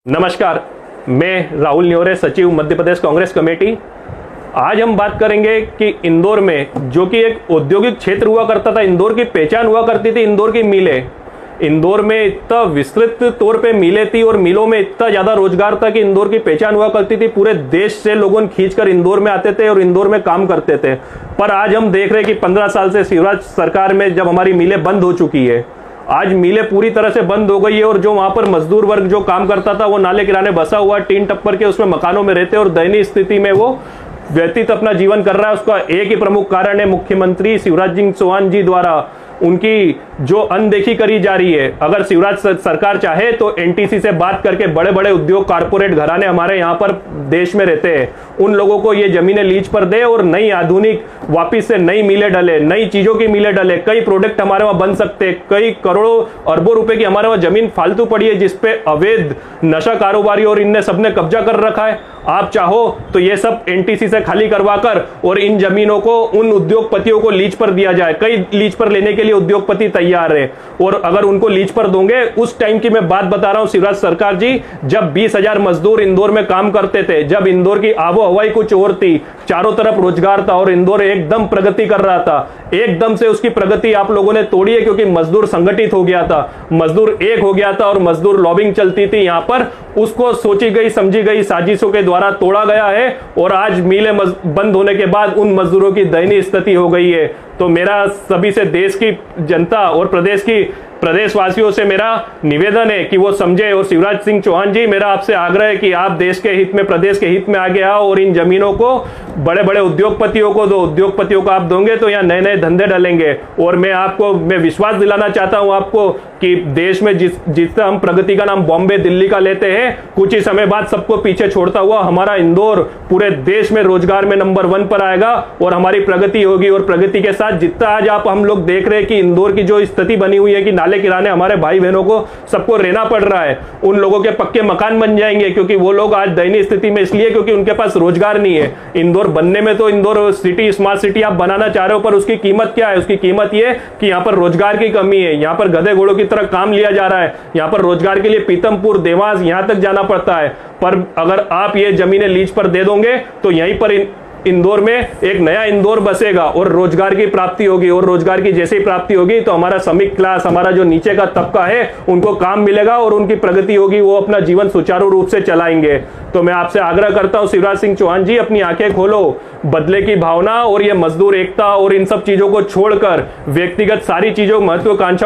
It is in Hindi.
नमस्कार, मैं राहुल न्योरे, सचिव मध्य प्रदेश कांग्रेस कमेटी। आज हम बात करेंगे कि इंदौर में जो कि एक औद्योगिक क्षेत्र हुआ करता था, इंदौर की पहचान हुआ करती थी इंदौर की मिलें। इंदौर में इतना विस्तृत तौर पे मिलें थी और मिलों में इतना ज़्यादा रोजगार था कि इंदौर की पहचान हुआ करती थी। पूरे देश से लोगों खींचकर इंदौर में आते थे और इंदौर में काम करते थे। पर आज हम देख रहे हैं कि 15 साल से शिवराज सरकार में जब हमारी मिलें बंद हो चुकी है, आज मिलें पूरी तरह से बंद हो गई है और जो वहां पर मजदूर वर्ग जो काम करता था वो नाले किनारे बसा हुआ, टीन टप्पर के उसमें मकानों में रहते और दयनीय स्थिति में वो व्यतीत अपना जीवन कर रहा है। उसका एक ही प्रमुख कारण है मुख्यमंत्री शिवराज सिंह चौहान जी द्वारा उनकी जो अनदेखी करी जा रही है। अगर शिवराज सरकार चाहे तो एनटीसी से बात करके बड़े बड़े उद्योग कारपोरेट घराने हमारे यहाँ पर देश में रहते हैं, उन लोगों को ये जमीनें लीज पर दे और नई आधुनिक वापिस से नई मिलें डले, नई चीजों की मिलें डले। कई प्रोडक्ट हमारे वहां बन सकते हैं, कई करोड़ों अरबों रुपए की हमारे वहां जमीन फालतू पड़ी है जिसपे अवैध नशा कारोबारी और इनने सबने कब्जा कर रखा है। आप चाहो तो ये सब एनटीसी से खाली करवाकर और इन जमीनों को उन उद्योगपतियों को लीज पर दिया जाए। कई लीज पर लेने के लिए उद्योगपति तैयार है और अगर उनको लीज पर दोगे, उस टाइम की मैं बात बता रहा हूं शिवराज सरकार जी, जब 20,000 मजदूर इंदौर में काम करते थे, जब इंदौर की आबो हवाई कुछ और थी, चारों तरफ रोजगार था और इंदौर एकदम प्रगति कर रहा था। एकदम से उसकी प्रगति आप लोगों ने तोड़ी है क्योंकि मजदूर संगठित हो गया था, मजदूर एक हो गया था और मजदूर लॉबिंग चलती थी यहां पर। उसको सोची गई समझी गई साजिशों के द्वारा तोड़ा गया है और आज मिलें बंद होने के बाद उन मजदूरों की दयनीय स्थिति हो गई है। तो मेरा सभी से, देश की जनता और प्रदेशवासियों से मेरा निवेदन है कि वो समझे। और शिवराज सिंह चौहान जी, मेरा आपसे आग्रह है कि आप देश के हित में, प्रदेश के हित में आगे आओ और इन जमीनों को बड़े बड़े उद्योगपतियों को दो। उद्योगपतियों को आप दोगे तो यहाँ नए नए धंधे डलेंगे। और मैं विश्वास दिलाना चाहता हूं आपको कि देश में जिस हम प्रगति का नाम बॉम्बे दिल्ली का लेते हैं, कुछ ही समय बाद सबको पीछे छोड़ता हुआ हमारा इंदौर पूरे देश में रोजगार में नंबर 1 पर आएगा और हमारी प्रगति होगी। और प्रगति के साथ जितना आज हम लोग देख रहे हैं कि इंदौर की जो स्थिति बनी हुई है कि नाले किराने हमारे भाई बहनों को सबको रहना पड़ रहा है, उन लोगों के पक्के मकान बन जाएंगे क्योंकि वो लोग आज दयनीय स्थिति में इसलिए क्योंकि उनके पास रोजगार नहीं है। इंदौर बनने में तो इंदौर सिटी स्मार्ट सिटी आप बनाना चाह रहे हो, पर उसकी कीमत क्या है? उसकी कीमत ये कि यहाँ पर रोजगार की कमी है, यहाँ पर गधे घोड़ों की तरह काम लिया जा रहा है, यहाँ पर रोजगार के लिए पीतमपुर, देवास यहाँ तक जाना पड़ता है। पर अगर आप ये जमीनें लीज पर दे दोगे तो यहीं पर इंदौर में एक नया इंदौर बसेगा और रोजगार की प्राप्ति होगी। और रोजगार की जैसे ही प्राप्ति होगी तो हमारा श्रमिक क्लास, हमारा जो नीचे का तबका है, उनको काम मिलेगा और उनकी प्रगति होगी, वो अपना जीवन सुचारू रूप से चलाएंगे। तो मैं आपसे आग्रह करता हूं शिवराज सिंह चौहान जी, अपनी आंखें खोलो, बदले की भावना और ये मजदूर एकता और इन सब चीजों को छोड़कर व्यक्तिगत सारी चीजों महत्वाकांक्षा